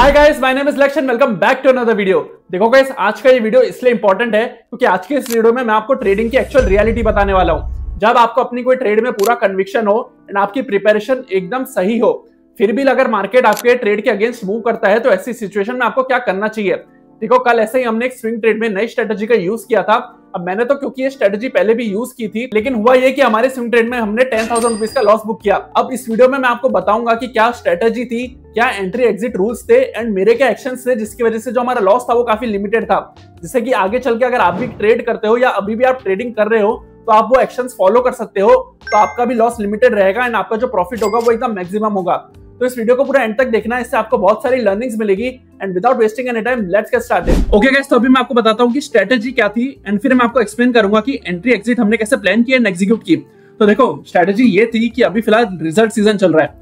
Hi guys, my name is Lakshya. Welcome back to another video. देखो guys, आज का ये वीडियो इसलिए इंपॉर्टेंट है क्योंकि आज के इस वीडियो में मैं आपको ट्रेडिंग की एक्चुअल रियलिटी बताने वाला हूं। जब आपको अपनी कोई ट्रेड में पूरा कन्विक्शन हो एंड आपकी प्रिपरेशन एकदम सही हो, फिर भी अगर मार्केट आपके ट्रेड के अगेंस्ट मूव करता है तो ऐसी सिचुएशन में आपको क्या करना चाहिए। देखो, कल ऐसे ही हमने एक स्विंग ट्रेड में नई स्ट्रेटेजी का यूज किया था। अब मैंने तो क्योंकि ये स्ट्रेटेजी पहले भी यूज की थी, लेकिन हुआ ये कि हमारे स्विंग ट्रेड में हमने 10,000 रुपीज का लॉस बुक किया। अब इस वीडियो में मैं आपको बताऊंगा कि क्या स्ट्रेटेजी थी, क्या एंट्री एग्जिट रूल्स थे एंड मेरे क्या एक्शंस थे, जिसकी वजह से जो हमारा लॉस था वो काफी लिमिटेड था। जिससे कि आगे चल के अगर आप भी ट्रेड करते हो या अभी भी आप ट्रेडिंग कर रहे हो तो आप वो एक्शंस फॉलो कर सकते हो, तो आपका भी लॉस लिमिटेड रहेगा एंड आपका जो प्रॉफिट होगा वो एकदम मैक्सिमम होगा। तो इस वीडियो को पूरा एंड तक देखना, इससे आपको बहुत सारी लर्निंग्स मिलेगी। And without wasting any time, let's get started. Okay guys, तो अभी मैं आपको बताता हूं कि स्ट्रेटेजी क्या थी एंड फिर मैं आपको एक्सप्लेन करूंगा कि एंट्री एग्जिट हमने कैसे प्लान किया एंड एग्जीक्यूट की। तो देखो, स्ट्रेटेजी ये थी कि अभी फिलहाल रिजल्ट सीजन चल रहा है,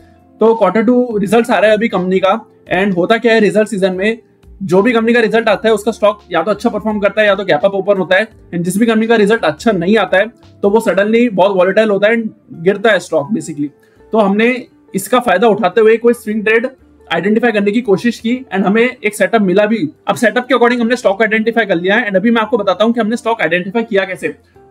तो Q2 रिजल्ट आ रहा है अभी कंपनी का। एंड होता क्या है, रिजल्ट सीजन में जो भी कंपनी का रिजल्ट आता है उसका स्टॉक या तो अच्छा परफॉर्म करता है या तो गैप अप ओपन होता है। एंड जिस भी कंपनी का रिजल्ट अच्छा नहीं आता है तो वो सडनली बहुत वॉलेटाइल होता है एंड गिरता है स्टॉक बेसिकली। तो हमने इसका फायदा उठाते हुए कोई स्विंग ट्रेड आइडेंटिफाई करने की कोशिश की एंड हमें एक सेटअप मिला भी। अब सेटअप के अकॉर्डिंग हमने स्टॉक आइडेंटिफाई कर लिया है एंड अभी मैं आपको बताता हूं कि हमने स्टॉक आइडेंटिफाई किया कैसे।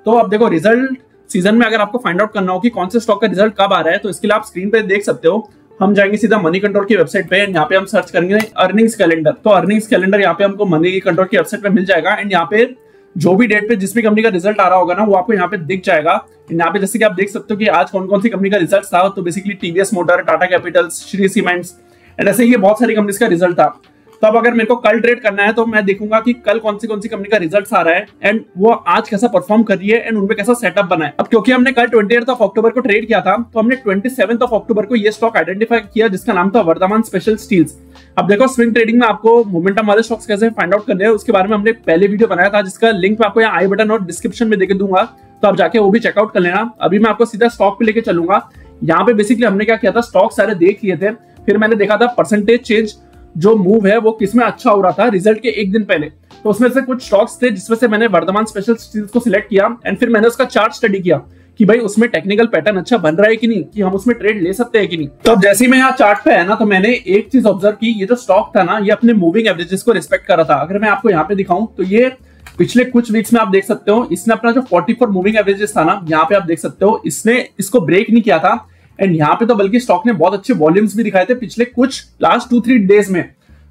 तो अब देखो, रिजल्ट सीजन में अगर आपको फाइंड आउट करना हो कि कौन से स्टॉक का रिजल्ट कब आ रहा है, तो इसके लिए आप स्क्रीन पे देख सकते हो। हम जाएंगे सीधा मनी कंट्रोल की वेबसाइट पे एंड यहाँ पे हम सर्च करेंगे अर्निंग्स कैलेंडर। तो अर्निंग्स कैलेंडर यहाँ पे हमको मनी कंट्रोल की वेबसाइट पे मिल जाएगा एंड यहाँ पे जो भी डेट पे जिस भी कंपनी का रिजल्ट आ रहा होगा ना, वो आपको यहाँ पे दिख जाएगा। यहाँ पे जैसे कि आप देख सकते हो कि आज कौन कौन सी कंपनी का रिजल्ट था। तो basically TVS motor, Tata Capitals, Shri cements and ऐसे ये बहुत सारी कंपनीज का रिजल्ट था। तो अब अगर मेरे को कल ट्रेड करना है तो मैं देखूंगा कि कल कौन सी कंपनी का रिजल्ट आ रहा है एंड वो आज कैसा परफॉर्म कर रही है एंड उनपे कैसा सेटअप बना है। अब क्योंकि हमने कल 28 अक्टूबर को ट्रेड किया था, तो हमने 27 अक्टूबर को ये स्टॉक आइडेंटिफाई किया जिसका नाम था वर्धमान स्पेशल स्टील्स। अब देखो, स्विंग ट्रेडिंग में आपको मोमेंटम वाले स्टॉक्स कैसे फाइंड आउट करने हैं उसके बारे में हमने पहले वीडियो बनाया था, जिसका लिंक मैं आपको यहाँ आई बटन और डिस्क्रिप्शन में देके दूंगा, तो आप जाके वो भी चेकआउट कर लेना। अभी मैं आपको सीधा स्टॉक पे लेके चलूंगा। यहाँ पे बेसिकली हमने क्या किया था, स्टॉक सारे देख लिए थे, फिर मैंने देखा था परसेंटेज चेंज जो मूव है वो किसमें अच्छा हो रहा था रिजल्ट के एक दिन पहले। तो उसमें से कुछ स्टॉक्स थे जिसमें से मैंने वर्धमान स्पेशल स्टील्स को सिलेक्ट किया एंड फिर मैंने उसका चार्ट स्टडी किया कि भाई उसमें टेक्निकल पैटर्न अच्छा बन रहा है कि नहीं, कि हम उसमें ट्रेड ले सकते हैं कि नहीं। तो अब जैसे ही मैं यहाँ चार्ट पे है ना, तो मैंने एक चीज ऑब्जर्व की, ये जो स्टॉक था ना, ये अपने मूविंग एवरेजेस को रिस्पेक्ट कर रहा था। अगर मैं आपको यहाँ पे दिखाऊं तो ये पिछले कुछ वीक्स में आप देख सकते हो, इसने अपना जो 44 मूविंग एवरेजेस था ना, यहाँ पे आप देख सकते हो, इसने इसको ब्रेक नहीं किया था। एंड यहाँ पे तो बल्कि स्टॉक ने बहुत अच्छे वॉल्यूम्स भी दिखाए थे पिछले कुछ लास्ट 2-3 डेज में।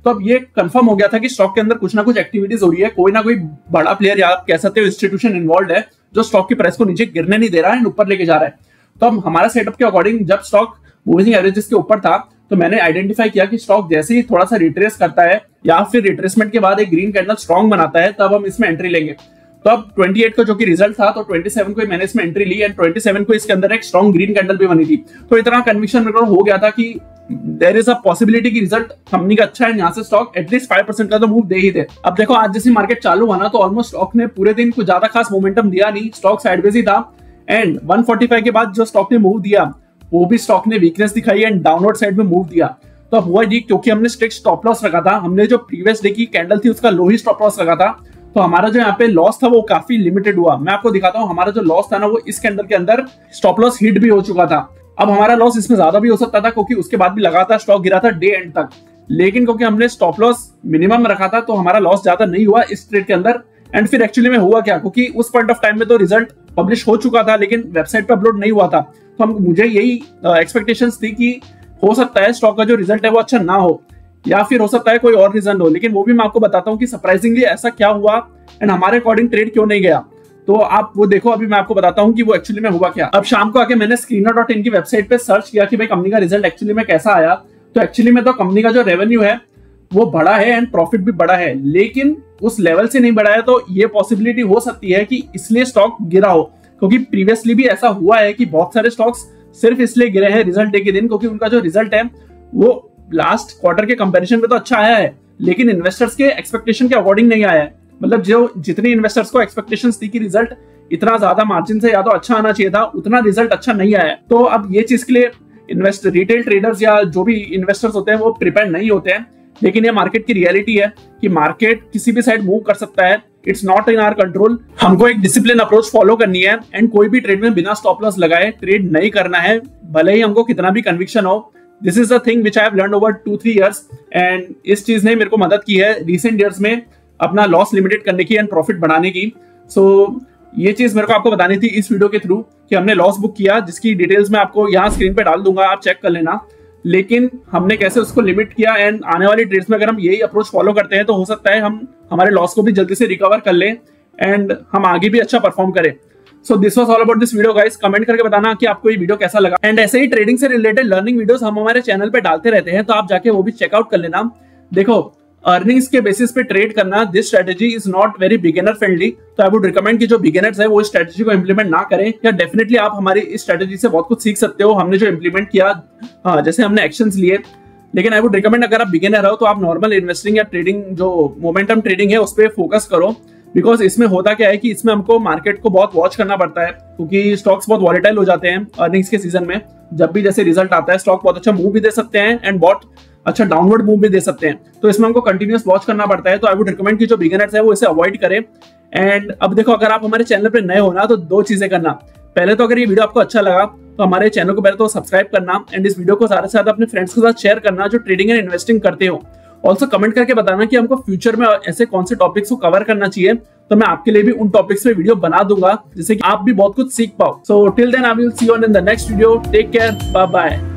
तो अब ये कंफर्म हो गया था कि स्टॉक के अंदर कुछ ना कुछ एक्टिविटीज हो रही है, कोई ना कोई बड़ा प्लेयर या आप कह सकते हो इंस्टीट्यूशन इन्वॉल्व है जो स्टॉक की प्राइस को नीचे गिरने नहीं दे रहा है एंड ऊपर लेके जा रहा है। तो अब हमारा सेटअप के अकॉर्डिंग जब स्टॉक मूविंग एवरेजेस के ऊपर था तो मैंने आइडेंटिफाई किया कि स्टॉक जैसे ही थोड़ा सा रिट्रेस करता है या फिर रिट्रेसमेंट के बाद एक ग्रीन कैंडल स्ट्रॉन्ग बनाता है, तब हम इसमें एंट्री लेंगे। तो अब 28 का जो कि रिजल्ट था, तो 27 को मैंने इसमें एंट्री ली एंड 27 को इसके अंदर एक स्ट्रॉन्ग ग्रीन कैंडल भी बनी थी। तो इतना कन्विक्शन मेरे को हो गया था कि देयर इज अ पॉसिबिलिटी कि रिजल्ट कंपनी का अच्छा है, यहाँ से स्टॉक एटलीस्ट 5% का तो मूव दे ही दे। अब देखो, आज जैसी मार्केट चालू हुआ ना, तो ऑलमोस्ट स्टॉक ने पूरे दिन कुछ ज्यादा खास मोमेंटम दिया नहीं, स्टॉक साइडवेज ही था। एंड 145 के बाद जो स्टॉक ने मूव दिया वो भी स्टॉक ने वीकनेस दिखाई एंड डाउनवर्ड साइड में मूव दिया। तो अब हुआ जी, क्योंकि हमने स्ट्रिक्ट स्टॉप लॉस रखा था, हमने जो प्रीवियस डे की कैंडल थी उसका लो ही स्टॉप लॉस रखा था, तो हमारा जो यहाँ पे लॉस था वो काफी लिमिटेड हुआ। मैं आपको दिखाता हूँ, हमारा जो लॉस था ना, वो इस कैंडल के अंदर स्टॉप लॉस हिट भी हो चुका था। अब हमारा लॉस इसमें ज्यादा भी हो सकता था क्योंकि उसके बाद भी लगातार स्टॉक गिरा था डे एंड तक, लेकिन क्योंकि हमने स्टॉप लॉस मिनिमम रखा था तो हमारा लॉस ज्यादा नहीं हुआ इस ट्रेड के अंदर। एंड फिर एक्चुअली में हुआ क्या, क्योंकि उस पॉइंट ऑफ टाइम में तो रिजल्ट पब्लिश हो चुका था लेकिन वेबसाइट पे अपलोड नहीं हुआ था, तो मुझे यही एक्सपेक्टेशंस थी कि हो सकता है स्टॉक का जो रिजल्ट है वो अच्छा ना हो या फिर हो सकता है कोई और रीजन हो, लेकिन वो भी मैं आपको बताता हूँ कि सरप्राइजिंगली ऐसा क्या हुआ एंड हमारे अकॉर्डिंग ट्रेड क्यों नहीं गया। तो आप वो देखो, अभी मैं आपको बताता हूँ कि वो एक्चुअली में हुआ क्या। अब शाम को आके मैंने screener.in की वेबसाइट पे सर्च किया कि भाई कंपनी का रिजल्ट एक्चुअली में कैसा आया। तो एक्चुअली में तो कंपनी का जो रेवेन्यू है वो बड़ा है एंड प्रॉफिट भी बड़ा है, लेकिन उस लेवल से नहीं बढ़ा है। तो ये पॉसिबिलिटी हो सकती है कि इसलिए स्टॉक गिरा हो, क्योंकि प्रीवियसली भी ऐसा हुआ है कि बहुत सारे स्टॉक्स सिर्फ इसलिए गिरे हैं रिजल्ट डे के दिन क्योंकि उनका जो रिजल्ट है वो लास्ट क्वार्टर के कंपैरिजन में तो अच्छा आया है, लेकिन इन्वेस्टर्स के एक्सपेक्टेशन के अकॉर्डिंग नहीं आया है। मतलब जो जितनी इन्वेस्टर्स को एक्सपेक्टेशंस थी कि रिजल्ट इतना ज्यादा मार्जिन से या तो अच्छा आना चाहिए था, उतना रिजल्ट अच्छा नहीं आया। तो अब ये चीज के लिए रिटेल ट्रेडर्स या जो भी इन्वेस्टर्स होते हैं वो प्रिपेयर नहीं होते हैं, लेकिन ये मार्केट की रियलिटी है कि मार्केट किसी भी साइड मूव कर सकता है। It's not in our control. हमको एक डिसिप्लिन अप्रोच फॉलो करनी है एंड कोई भी ट्रेड में बिना स्टॉप लॉस लगाए ट्रेड नहीं करना है, भले ही हमको कितना भी कन्विक्शन हो। This is the thing which I have learn over 2-3 years and इस चीज ने मेरे को मदद की है रिसेंट ईयर्स में अपना लॉस लिमिटेड करने की एंड प्रॉफिट बढ़ाने की। सो ये चीज मेरे को आपको बतानी थी इस वीडियो के थ्रू कि हमने लॉस बुक किया, जिसकी डिटेल्स मैं आपको यहाँ स्क्रीन पे डाल दूंगा, आप चेक कर लेना। लेकिन हमने कैसे उसको लिमिट किया एंड आने वाली ट्रेड्स में अगर हम यही अप्रोच फॉलो करते हैं तो हो सकता है हम हमारे लॉस को भी जल्दी से रिकवर कर लें एंड हम आगे भी अच्छा परफॉर्म करें। So this was all about this video guys. Comment करके बताना कि आपको ये वीडियो कैसा लगा एंड ऐसे ही ट्रेडिंग से रिलेटेड लर्निंग वीडियोस हम हमारे चैनल पे डालते रहते हैं, तो आप जाके वो भी चेकआउट कर लेना। देखो, अर्निंग्स के बेसिस पे ट्रेड करना, this strategy is not very beginner friendly, तो आई वुड रिकमेंड कि जो बिगिनर्स है वो इस स्ट्रेटेजी को इंप्लीमेंट ना करें। या डेफिनेटली आप हमारी इस स्ट्रेटेजी से बहुत कुछ सीख सकते हो, हमने जो इंप्लीमेंट किया, जैसे हमने एक्शंस लिए। लेकिन आई वुड रिकमेंड अगर आप बिगिनर हो तो आप नॉर्मल इन्वेस्टिंग या ट्रेडिंग जो मोमेंटम ट्रेडिंग है उस पर फोकस करो, बिकॉज इसमें होता क्या है कि इसमें हमको मार्केट को बहुत वॉच करना पड़ता है, क्योंकि स्टॉक्स बहुत वॉलेटाइल हो जाते हैं अर्निंग्स के सीजन में। जब भी जैसे रिजल्ट आता है स्टॉक बहुत अच्छा मूव भी दे सकते हैं एंड बहुत अच्छा डाउनवर्ड मूव भी दे सकते हैं, तो इसमें हमको कंटिन्यूअस वॉच करना पड़ता है। तो आई वुड रिकमेंड कि जो बिगिनर्स है वो इसे अवॉइड करें। एंड अब देखो, अगर आप हमारे चैनल पे नए हो ना तो 2 चीजें करना। पहले तो अगर ये वीडियो आपको अच्छा लगा तो हमारे चैनल को पहले तो सब्सक्राइब करना एंड इस वीडियो को ज्यादा से ज्यादा अपने फ्रेंड्स के साथ शेयर करना जो ट्रेडिंग एंड इन्वेस्टिंग करते हो। ऑल्सो कमेंट करके बताना कि हमको फ्यूचर में ऐसे कौन से टॉपिक्स को कवर करना चाहिए, तो मैं आपके लिए भी उन टॉपिक्स पे वीडियो बना दूंगा जिससे कि आप भी बहुत कुछ सीख पाओ। So till then I will see you in the next video. Take care, bye bye.